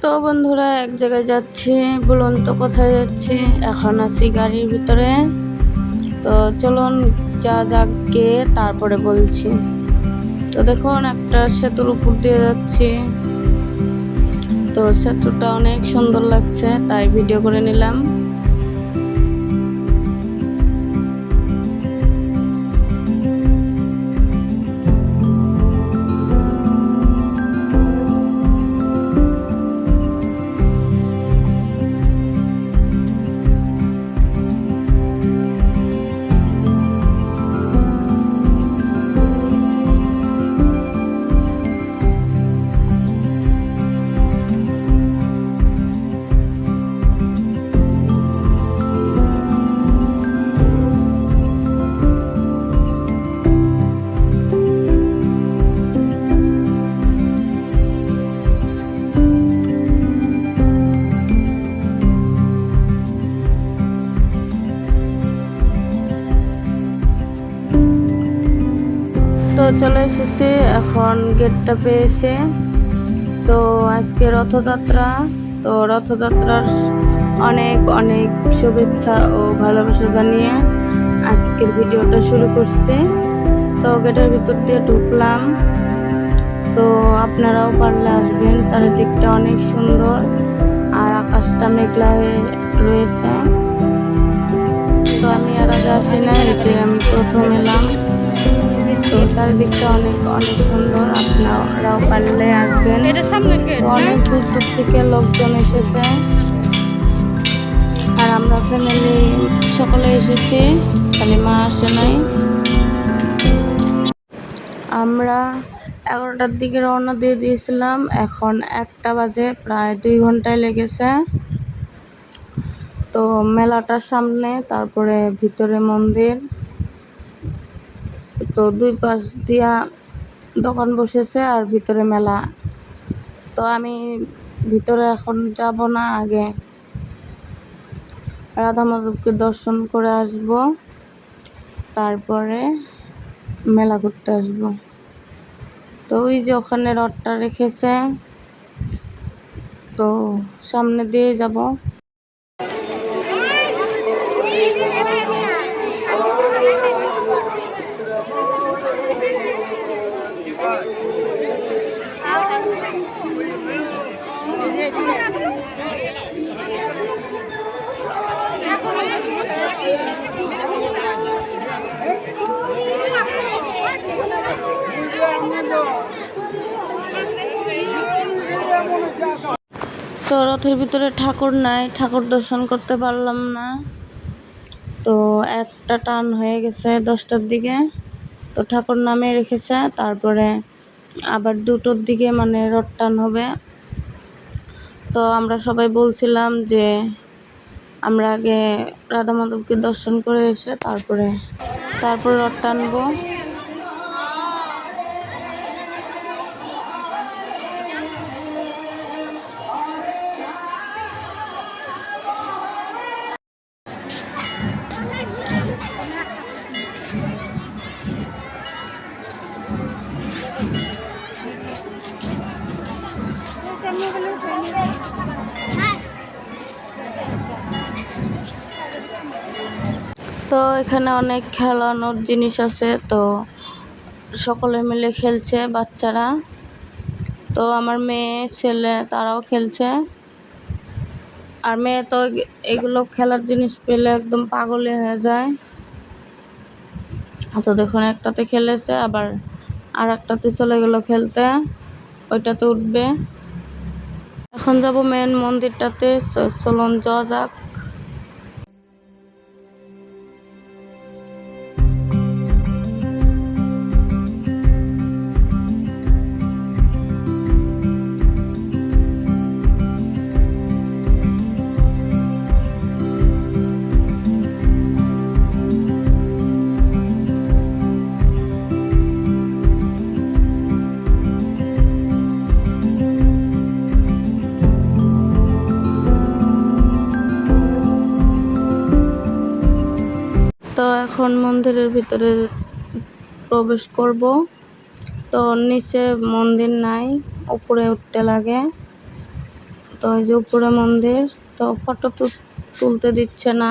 তো বন্ধুরা এক জায়গায় যাচ্ছি, বলুন তো কোথায় যাচ্ছি? এখন আছি গাড়ির ভিতরে। তো চলুন যা যাক গিয়ে তারপরে বলছি। তো দেখুন একটা সেতুর উপর দিয়ে যাচ্ছি। তো সেতুটা অনেক সুন্দর লাগছে, তাই ভিডিও করে নিলাম। তো চলে এসেছি, এখন গেটটা পেয়েছে। তো আজকে রথযাত্রা, তো রথযাত্রার অনেক অনেক শুভেচ্ছা ও ভালোবাসা জানিয়ে আজকের ভিডিওটা শুরু করছি। তো গেটের ভিতর দিয়ে ঢুকলাম। তো আপনারাও পারলে আসবেন, চারিদিকটা অনেক সুন্দর আর আকাশটা মেঘলা হয়ে রয়েছে। তো আমি আর আগে আসি না, এটাই আমি প্রথম এলাম। তো চারিদিকটা অনেক অনেক সুন্দর, আপনারাও পারলে আসবেন। তো অনেক দূর দূর থেকে লোকজন এসেছে, আর আমরা ফ্যামিলি সকলে এসেছি, খালি মা আসে নাই। আমরা 11টার দিকে রওনা দিয়ে দিয়েছিলাম, এখন 1টা বাজে, প্রায় 2 ঘন্টায় লেগেছে। তো মেলাটার সামনে, তারপরে ভিতরে মন্দির। তো 2 পাশ দিয়া দোকান বসেছে আর ভিতরে মেলা। তো আমি ভিতরে এখন যাব না, আগে রাধা মাধবকে দর্শন করে আসব, তারপরে মেলা করতে আসব। তো ওই যে ওখানে রথটা রেখেছে, তো সামনে দিয়ে যাব। তো রথের ভিতরে ঠাকুর নাই, ঠাকুর দর্শন করতে পারলাম না। তো একটা টান হয়ে গেছে 10টার দিকে, তো ঠাকুর নামিয়ে রেখেছে, তারপরে আবার 2টোর দিকে মানে রথ টান হবে। তো আমরা সবাই বলছিলাম যে আমরা আগে রাধা মাধবকে দর্শন করে এসে তারপরে রথ টানবো। তো এখানে অনেক খেলানোর জিনিস আছে, তো সকলে মিলে খেলছে বাচ্চারা। তো আমার মেয়ে ছেলে তারাও খেলছে, আর মেয়ে তো এগুলো খেলার জিনিস পেলে একদম পাগলে হয়ে যায়। তো দেখুন একটাতে খেলেছে, আবার আর একটাতে চলে গেল খেলতে, ওইটাতে উঠবে। এখন যাব মেন মন্দিরটাতে, চলুন যাওয়া যাক। তো এখন মন্দিরের ভিতরে প্রবেশ করব। তো নিচে মন্দির নাই, উপরে উঠতে লাগে। তো এই যে উপরে মন্দির, তো ফটো তুলতে দিচ্ছে না,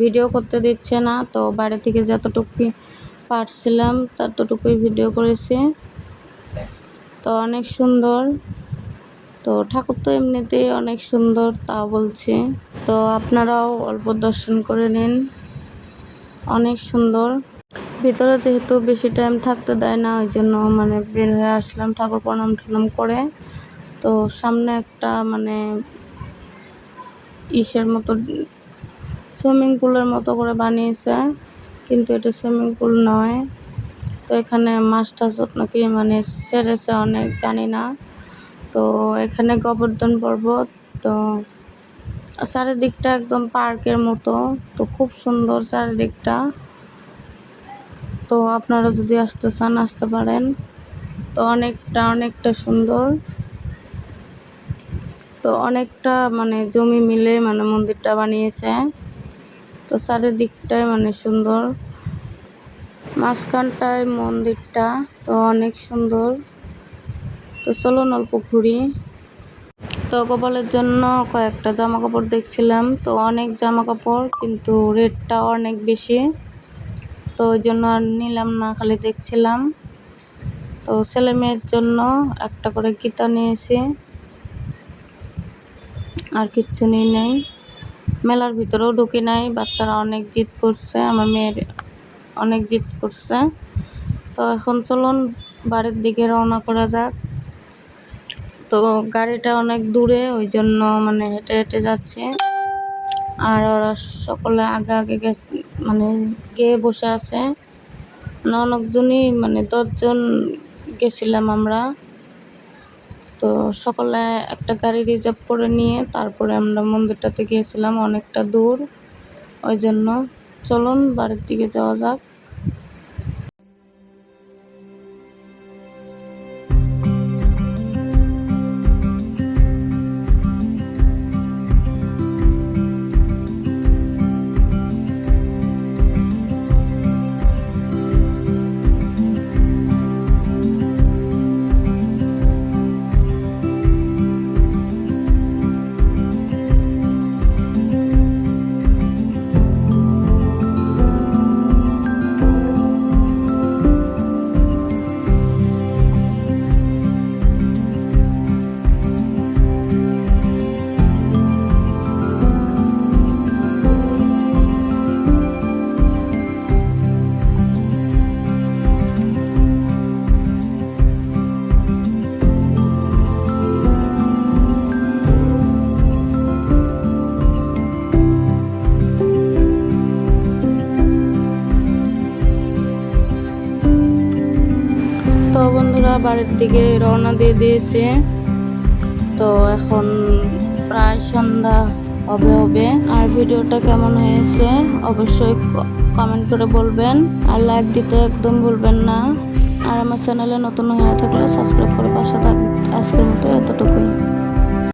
ভিডিও করতে দিচ্ছে না, তো বাইরে থেকে যতটুকু পারছিলাম ততটুকুই ভিডিও করেছি। তো অনেক সুন্দর, তো ঠাকুর তো এমনিতেই অনেক সুন্দর, তাও বলছি। তো আপনারাও অল্প দর্শন করে নিন, অনেক সুন্দর। ভিতরে যেহেতু বেশি টাইম থাকতে দেয় না, ওই জন্য মানে বের হয়ে আসলাম ঠাকুর প্রণাম টনাম করে। তো সামনে একটা মানে ইসের মতো সুইমিং পুলের মতো করে বানিয়েছে, কিন্তু এটা সুইমিং পুল নয়। তো এখানে মাছ টাছ নাকি মানে ছেড়েছে অনেক, জানি না। তো এখানে গোবর্ধন পর্বত, তো চারিদিকটা একদম পার্কের মতো, তো খুব সুন্দর চারিদিকটা। তো আপনারা যদি আসতে চান আসতে পারেন। তো অনেকটা সুন্দর। তো অনেকটা মানে জমি মিলে মানে মন্দিরটা বানিয়েছে। তো চারিদিকটাই মানে সুন্দর, মাঝখানটায় মন্দিরটা, তো অনেক সুন্দর। তো চলুন অল্প ঘুরি। তো কপালের জন্য কয়েকটা জামা কাপড় দেখছিলাম, তো অনেক জামা কাপড়, কিন্তু রেটটা অনেক বেশি, তো ওই জন্য আর নিলাম না, খালি দেখছিলাম। তো ছেলে মেয়ের জন্য একটা করে গীতা নিয়েছি, আর কিচ্ছু নিই নাই। মেলার ভিতরেও ঢুকি নাই, বাচ্চারা অনেক জিদ করছে, আমার মেয়ের অনেক জিদ করছে। তো এখন চলুন বাড়ির দিকে রওনা করা যাক। তো গাড়িটা অনেক দূরে, ওই জন্য মানে হেঁটে হেঁটে যাচ্ছে। আর ওরা সকলে আগে আগে মানে গিয়ে বসে আছে। অনেকজনই মানে 10 জন গেছিলাম আমরা। তো সকলে একটা গাড়ি রিজার্ভ করে নিয়ে তারপরে আমরা মন্দিরটাতে গিয়েছিলাম, অনেকটা দূর, ওই জন্য চলুন বাড়ির দিকে যাওয়া যাক। তো বন্ধুরা বাড়ির দিকে রওনা দিয়ে দিয়েছে। তো এখন প্রায় সন্ধ্যা হবে। আর ভিডিওটা কেমন হয়েছে অবশ্যই কমেন্ট করে বলবেন, আর লাইক দিতে একদম ভুলবেন না। আর আমার চ্যানেলে নতুন হয়ে থাকলে সাবস্ক্রাইব করে পাশে থাকবেন। আজকের মতো এতটুকুই।